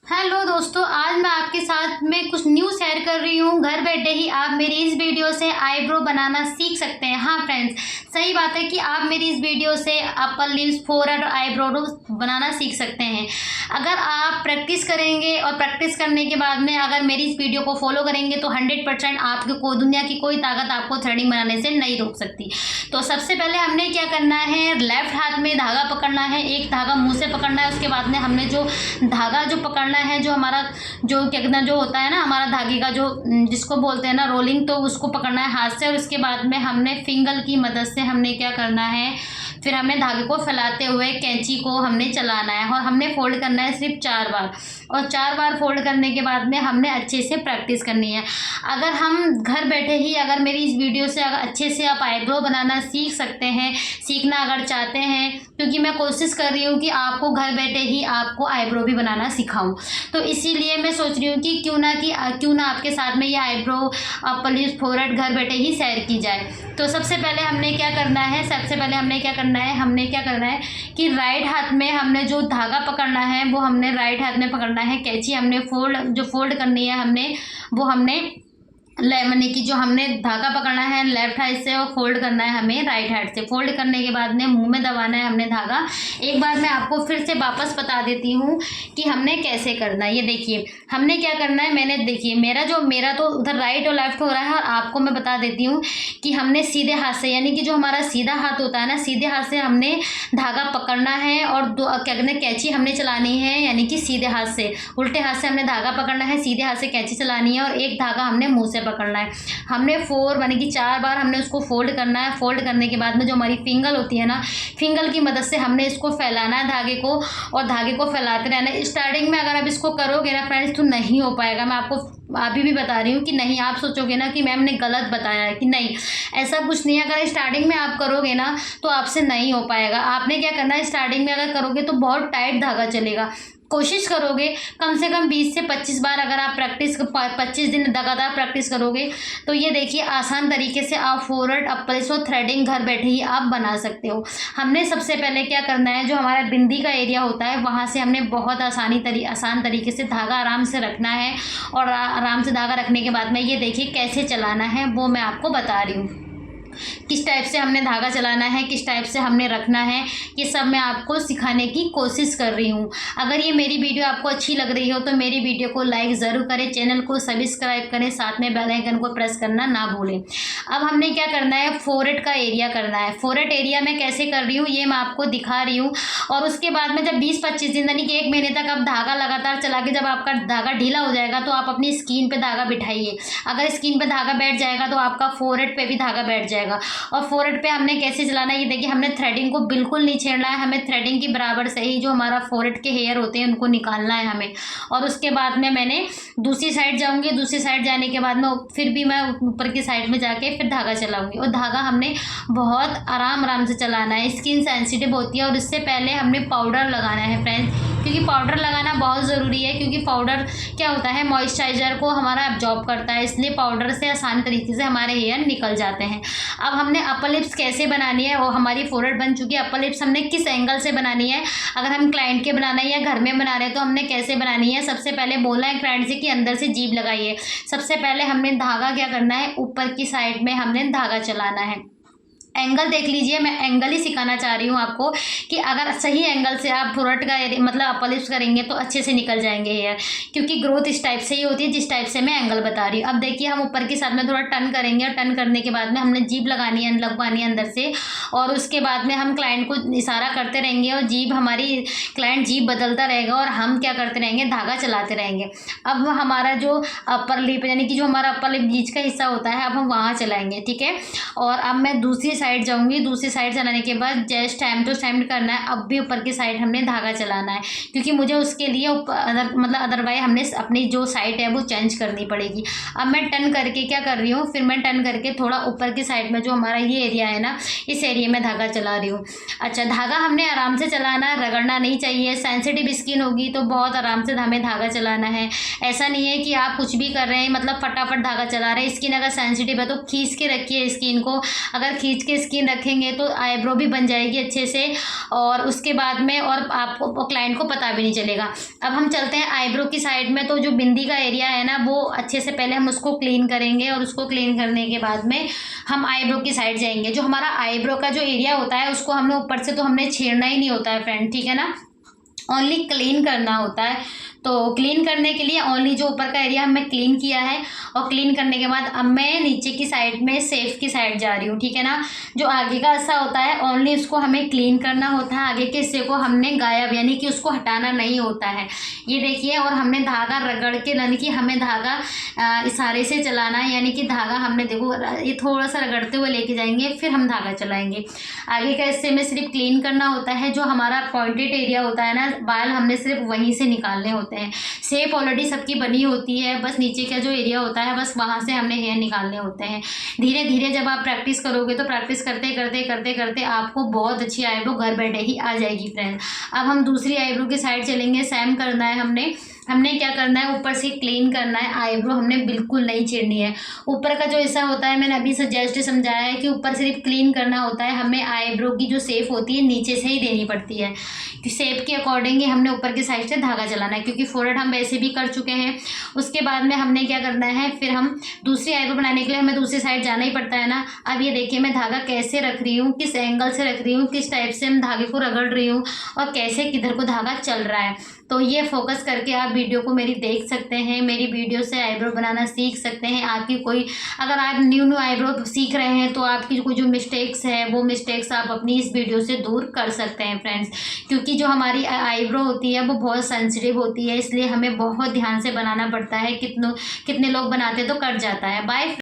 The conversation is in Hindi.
हेलो दोस्तों, आज मैं आपके साथ में कुछ न्यू शेयर कर रही हूँ। घर बैठे ही आप मेरी इस वीडियो से आईब्रो बनाना सीख सकते हैं। हाँ फ्रेंड्स, सही बात है कि आप मेरी इस वीडियो से अपर लिप्स, फोरहेड और आईब्रो बनाना सीख सकते हैं। अगर आप प्रैक्टिस करेंगे और प्रैक्टिस करने के बाद में अगर मेरी इस वीडियो को फॉलो करेंगे तो 100% आपके को दुनिया की कोई ताकत आपको थ्रेडिंग बनाने से नहीं रोक सकती। तो सबसे पहले हमने क्या करना है, लेफ्ट हाथ में धागा पकड़ना है, एक धागा मुँह से पकड़ना है। उसके बाद में हमने जो धागा जो पकड़ना है, जो हमारा जो क्या कहते हैं, जो होता है ना हमारा धागे का जो जिसको बोलते हैं ना रोलिंग, तो उसको पकड़ना है हाथ से। और उसके बाद में हमने फिंगर की मदद से हमने क्या करना है, फिर हमें धागे को फैलाते हुए कैंची को हमने चलाना है और हमने फोल्ड करना है सिर्फ 4 बार। और 4 बार फोल्ड करने के बाद में हमने अच्छे से प्रैक्टिस करनी है। अगर हम घर बैठे ही अगर मेरी इस वीडियो से अगर अच्छे से आप आईब्रो बनाना सीख सकते हैं, सीखना अगर चाहते हैं, क्योंकि मैं कोशिश कर रही हूँ कि आपको घर बैठे ही आपको आईब्रो भी बनाना सिखाऊं, तो इसीलिए मैं सोच रही हूँ कि क्यों ना आपके साथ में ये आईब्रो अपर लिप्स, फोरहेड घर बैठे ही शेयर की जाए। तो सबसे पहले हमने क्या करना है कि राइट हाथ में हमने जो धागा पकड़ना है वो हमने राइट हाथ में पकड़ना है। कैंची हमने फोल्ड करनी है, हमने मैंने कि जो हमने धागा पकड़ना है लेफ्ट हाथ से और फोल्ड करना है हमें राइट हाथ से। फोल्ड करने के बाद में मुंह में दबाना है हमने धागा। एक बार मैं आपको फिर से वापस बता देती हूँ कि हमने कैसे करना है। ये देखिए हमने क्या करना है, मैंने देखिए मेरा तो उधर राइट और लेफ्ट हो रहा है, और आपको मैं बता देती हूँ कि हमने सीधे हाथ से, यानी कि जो हमारा सीधा हाथ होता है ना, सीधे हाथ से हमने धागा पकड़ना है और क्या कहते हैं कैंची हमने चलानी है, यानी कि सीधे हाथ से। उल्टे हाथ से हमने धागा पकड़ना है, सीधे हाथ से कैंची चलानी है और एक धागा हमने मुँह से पकड़ना है। हमने यानी कि 4 बार हमने उसको फोल्ड करना है। फोल्ड करने के बाद में जो हमारी फिंगर होती है ना, फिंगर की मदद से हमने इसको फैलाना है धागे को, और धागे को फैलाते रहना है। स्टार्टिंग में अगर आप इसको करोगे ना फ्रेंड्स तो नहीं हो पाएगा। मैं आपको अभी भी बता रही हूँ कि नहीं, आप सोचोगे ना कि मैम ने गलत बताया है, कि नहीं, ऐसा कुछ नहीं है। अगर स्टार्टिंग में आप करोगे ना तो आपसे नहीं हो पाएगा। आपने क्या करना है, स्टार्टिंग में अगर करोगे तो बहुत टाइट धागा चलेगा। कोशिश करोगे कम से कम 20 से 25 बार अगर आप 25 दिन लगातार प्रैक्टिस करोगे तो ये देखिए आसान तरीके से आप फोरहेड, अपर लिप्स और थ्रेडिंग घर बैठे ही आप बना सकते हो। हमने सबसे पहले क्या करना है, जो हमारा बिंदी का एरिया होता है वहाँ से हमने बहुत आसान तरीके से धागा आराम से रखना है। और आराम से धागा रखने के बाद में ये देखिए कैसे चलाना है वो मैं आपको बता रही हूँ। किस टाइप से हमने धागा चलाना है, किस टाइप से हमने रखना है, ये सब मैं आपको सिखाने की कोशिश कर रही हूँ। अगर ये मेरी वीडियो आपको अच्छी लग रही हो तो मेरी वीडियो को लाइक ज़रूर करें, चैनल को सब्सक्राइब करें, साथ में बेल आइकन को प्रेस करना ना भूलें। अब हमने क्या करना है, फोरहेड का एरिया करना है। फोरहेड एरिया मैं कैसे कर रही हूँ ये मैं आपको दिखा रही हूँ। और उसके बाद में जब 20-25 दिन यानी कि 1 महीने तक आप धागा लगातार चला के जब आपका धागा ढीला हो जाएगा तो आप अपनी स्किन पे धागा बिठाइए। अगर स्किन पे धागा बैठ जाएगा तो आपका फोरहेड पे भी धागा बैठ जाएगा। और फोरहेड पे हमने कैसे चलाना है, ये देखिए हमने थ्रेडिंग को बिल्कुल नहीं छेड़ना है। हमें थ्रेडिंग की बराबर से ही जो हमारा फोरहेड के हेयर होते हैं उनको निकालना है हमें। और उसके बाद में मैंने दूसरी साइड जाऊंगी, दूसरी साइड जाने के बाद में फिर भी मैं ऊपर की साइड में जाके फिर धागा चलाऊंगी। और धागा हमने बहुत आराम से चलाना है, स्किन सेंसिटिव होती है। और इससे पहले हमने पाउडर लगाना है फ्रेंड्स, क्योंकि पाउडर लगाना बहुत ज़रूरी है, क्योंकि पाउडर क्या होता है, मॉइस्चराइज़र को हमारा एब्जॉर्ब करता है, इसलिए पाउडर से आसान तरीके से हमारे हेयर निकल जाते हैं। अब हमने अपर लिप्स कैसे बनानी है, वो हमारी फोरहेड बन चुकी है। अपर लिप्स हमने किस एंगल से बनानी है, अगर हम क्लाइंट के बनाना है या घर में बना रहे हैं तो हमने कैसे बनानी है। सबसे पहले बोला है क्लाइंट से कि अंदर से जीभ लगाइए। सबसे पहले हमने धागा क्या करना है, ऊपर की साइड में हमने धागा चलाना है। एंगल देख लीजिए, मैं एंगल ही सिखाना चाह रही हूँ आपको कि अगर सही एंगल से आप फोरहेड का मतलब अपर लिप्स करेंगे तो अच्छे से निकल जाएंगे हेयर, क्योंकि ग्रोथ इस टाइप से ही होती है जिस टाइप से मैं एंगल बता रही हूँ। अब देखिए हम ऊपर के साथ में थोड़ा टर्न करेंगे, और टर्न करने के बाद में हमने जीभ लगवानी है अंदर से। और उसके बाद में हम क्लाइंट को इशारा करते रहेंगे और क्लाइंट जीभ बदलता रहेगा और हम क्या करते रहेंगे, धागा चलाते रहेंगे। अब हमारा जो अपर लिप यानी कि जो हमारा अपर लिप बीच का हिस्सा होता है अब हम वहाँ चलाएंगे, ठीक है। और अब मैं दूसरी साइड जाऊंगी, दूसरी साइड चलाने के बाद जस्ट टाइम टू टाइम करना है। अब भी ऊपर की साइड हमने धागा चलाना है, क्योंकि मुझे उसके लिए मतलब अदरवाइज हमने अपनी जो साइड है वो चेंज करनी पड़ेगी। अब मैं टर्न करके क्या कर रही हूँ, फिर मैं टर्न करके थोड़ा ऊपर की साइड में जो हमारा ये एरिया है ना, इस एरिया में धागा चला रही हूँ। अच्छा, धागा हमने आराम से चलाना है, रगड़ना नहीं चाहिए। सेंसिटिव स्किन होगी तो बहुत आराम से हमें धागा चलाना है। ऐसा नहीं है कि आप कुछ भी कर रहे हैं मतलब फटाफट धागा चला रहे हैं। स्किन अगर सेंसिटिव है तो खींच के रखिए स्किन को। अगर खींच के अच्छी स्किन रखेंगे तो आईब्रो भी बन जाएगी अच्छे से, और उसके बाद में और आपको क्लाइंट को पता भी नहीं चलेगा। अब हम चलते हैं आईब्रो की साइड में। तो जो बिंदी का एरिया है ना, वो अच्छे से पहले हम उसको क्लीन करेंगे, और उसको क्लीन करने के बाद में हम आईब्रो की साइड जाएंगे। जो हमारा आईब्रो का जो एरिया होता है उसको हमने ऊपर से तो हमने छेड़ना ही नहीं होता है फ्रेंड, ठीक है ना, ओनली क्लीन करना होता है। तो क्लीन करने के लिए ओनली जो ऊपर का एरिया हमने क्लीन किया है, और क्लीन करने के बाद अब मैं नीचे की साइड में सेफ की साइड जा रही हूँ, ठीक है ना। जो आगे का हिस्सा होता है ओनली उसको हमें क्लीन करना होता है, आगे के हिस्से को हमने गायब यानी कि उसको हटाना नहीं होता है। ये देखिए, और हमने धागा रगड़ के यानी कि हमें धागा इशारे से चलाना है, यानी कि धागा हमने देखो ये थोड़ा सा रगड़ते हुए लेके जाएंगे, फिर हम धागा चलाएंगे। आगे का हिस्से में सिर्फ क्लीन करना होता है। जो हमारा पॉइंटेड एरिया होता है ना, बाल हमने सिर्फ वहीं से निकालने होते हैं। शेप ऑलरेडी सबकी बनी होती है, बस नीचे का जो एरिया होता है बस वहाँ से हमने हेयर निकालने होते हैं। धीरे धीरे जब आप प्रैक्टिस करोगे तो प्रैक्टिस करते करते करते करते आपको बहुत अच्छी आईब्रो घर बैठे ही आ जाएगी फ्रेंड। अब हम दूसरी आईब्रो की साइड चलेंगे। सेम करना है हमने क्या करना है, ऊपर से क्लीन करना है। आईब्रो हमने बिल्कुल नहीं छेड़नी है। ऊपर का जो हिस्सा होता है मैंने अभी जस्ट समझाया है कि ऊपर सिर्फ क्लीन करना होता है। हमें आईब्रो की जो शेप होती है नीचे से ही देनी पड़ती है, कि शेप के अकॉर्डिंग ही हमने ऊपर की साइड से धागा चलाना है, क्योंकि फोरहेड हम वैसे भी कर चुके हैं। उसके बाद में हमने क्या करना है, फिर हम दूसरी आईब्रो बनाने के लिए हमें दूसरी साइड जाना ही पड़ता है ना। अब ये देखिए मैं धागा कैसे रख रही हूँ, किस एंगल से रख रही हूँ, किस टाइप से हम धागे को रगड़ रही हूँ, और कैसे किधर को धागा चल रहा है। तो ये फोकस करके आप वीडियो को मेरी देख सकते हैं। मेरी वीडियो से आईब्रो बनाना सीख सकते हैं। आपकी कोई अगर आप न्यू आईब्रो सीख रहे हैं तो आपकी कोई जो मिस्टेक्स है वो मिस्टेक्स आप अपनी इस वीडियो से दूर कर सकते हैं फ्रेंड्स, क्योंकि जो हमारी आईब्रो होती है वो बहुत सेंसिटिव होती है, इसलिए हमें बहुत ध्यान से बनाना पड़ता है। कितने लोग बनाते तो कट जाता है। बाय।